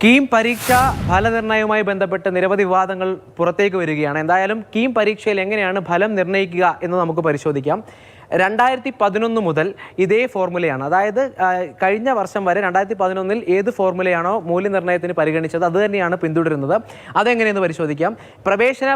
കീം പരീക്ഷ ഫലനിർണ്ണയവുമായി ബന്ധപ്പെട്ട് നിരവധി വിവാദങ്ങൾ പുറത്തേക്ക് വരികയാണ്. എന്തായാലും കീം പരീക്ഷയിൽ എങ്ങനെയാണ് ഫലം നിർണ്ണയിക്കുക എന്ന് നമുക്ക് പരിശോധിക്കാം. 2011 മുതൽ ഇതേ ഫോർമുലയാണ്. അതായത് കഴിഞ്ഞ വർഷം വരെ 2011 ഏത് ഫോർമുലയാണോ മൂല്യനിർണ്ണയത്തിന് പരിഗണിച്ചത് അത് തന്നെയാണ് പിന്തുടരുന്നത്. അതെങ്ങനെയെന്ന് പരിശോധിക്കാം. പ്രവേശന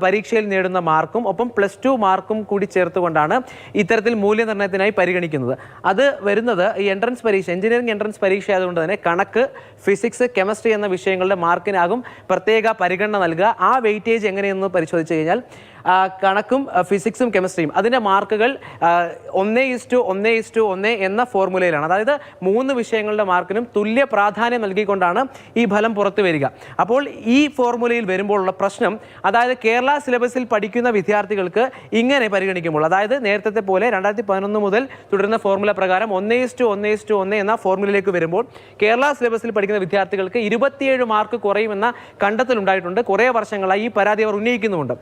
പരീക്ഷയിൽ നേടുന്ന മാർക്കും ഒപ്പം +2 മാർക്കും കൂടി ചേർത്തുകൊണ്ടാണ് ഇത്തരത്തിൽ മൂല്യനിർണ്ണയത്തിനായി പരിഗണിക്കുന്നത്. അത് വരുന്നത് ഈ എൻട്രൻസ് പരീക്ഷ, എഞ്ചിനീയറിംഗ് എൻട്രൻസ് പരീക്ഷ ആയതുകൊണ്ട് തന്നെ കണക്ക്, ഫിസിക്സ്, കെമിസ്ട്രി എന്ന വിഷയങ്ങളുടെ മാർക്കിനാകും പ്രത്യേക പരിഗണന നൽകുക. ആ വെയിറ്റേജ് എങ്ങനെയെന്ന് പരിശോധിച്ച് കഴിഞ്ഞാൽ കണക്കും ഫിസിക്സും കെമിസ്ട്രിയും അതിൻ്റെ മാർക്കുകൾ 1:1:1 എന്ന ഫോർമുലയിലാണ്. അതായത് 3 വിഷയങ്ങളുടെ മാർക്കിനും തുല്യ പ്രാധാന്യം നൽകിക്കൊണ്ടാണ് ഈ ഫലം പുറത്തു വരിക. അപ്പോൾ ഈ ഫോർമുലയിൽ വരുമ്പോഴുള്ള പ്രശ്നം, അതായത് കേരള സിലബസിൽ പഠിക്കുന്ന വിദ്യാർത്ഥികൾക്ക് ഇങ്ങനെ പരിഗണിക്കുമ്പോൾ, അതായത് നേരത്തെ പോലെ 2011 മുതൽ തുടരുന്ന ഫോർമുല പ്രകാരം 1:1:1 എന്ന ഫോർമുലയിലേക്ക് വരുമ്പോൾ കേരള സിലബസിൽ പഠിക്കുന്ന വിദ്യാർത്ഥികൾക്ക് 27 മാർക്ക് കുറയുമെന്ന കണ്ടെത്തലുണ്ടായിട്ടുണ്ട്. കുറേ വർഷങ്ങളായി ഈ പരാതി അവർ ഉന്നയിക്കുന്നുമുണ്ട്.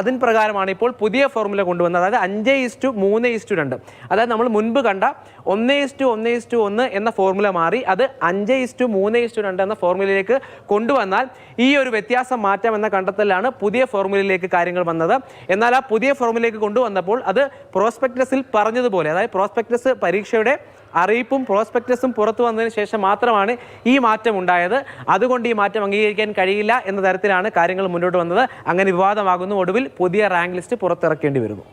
അതിന് പ്രകാരമാണ് ഇപ്പോൾ പുതിയ ഫോർമുല കൊണ്ടുവന്നത്. അതായത് 5:3:2. അതായത് നമ്മൾ മുൻപ് കണ്ട 1:1:1 എന്ന ഫോർമുല മാറി അത് 5:3:2 എന്ന ഫോർമുലയിലേക്ക് കൊണ്ടുവന്നാൽ ഈ ഒരു വ്യത്യാസം മാറ്റാം എന്ന കണ്ടെത്തലാണ് പുതിയ ഫോർമുലയിലേക്ക് കാര്യങ്ങൾ വന്നത്. എന്നാൽ ആ പുതിയ ഫോർമുലയിലേക്ക് കൊണ്ടുവന്നപ്പോൾ അത് പ്രോസ്പെക്ടസിൽ പറഞ്ഞതുപോലെ, അതായത് പ്രോസ്പെക്ടസ് പരീക്ഷയുടെ അറിയിപ്പും പ്രോസ്പെക്ടസും പുറത്തു വന്നതിന് ശേഷം മാത്രമാണ് ഈ മാറ്റം ഉണ്ടായത്. അതുകൊണ്ട് ഈ മാറ്റം അംഗീകരിക്കാൻ കഴിയില്ല എന്ന തരത്തിലാണ് കാര്യങ്ങൾ മുന്നോട്ട് വന്നത്. അങ്ങനെ വിവാദമാകുന്നു. ഒടുവിൽ പുതിയ റാങ്ക് ലിസ്റ്റ് പുറത്തിറക്കേണ്ടി വരുന്നു.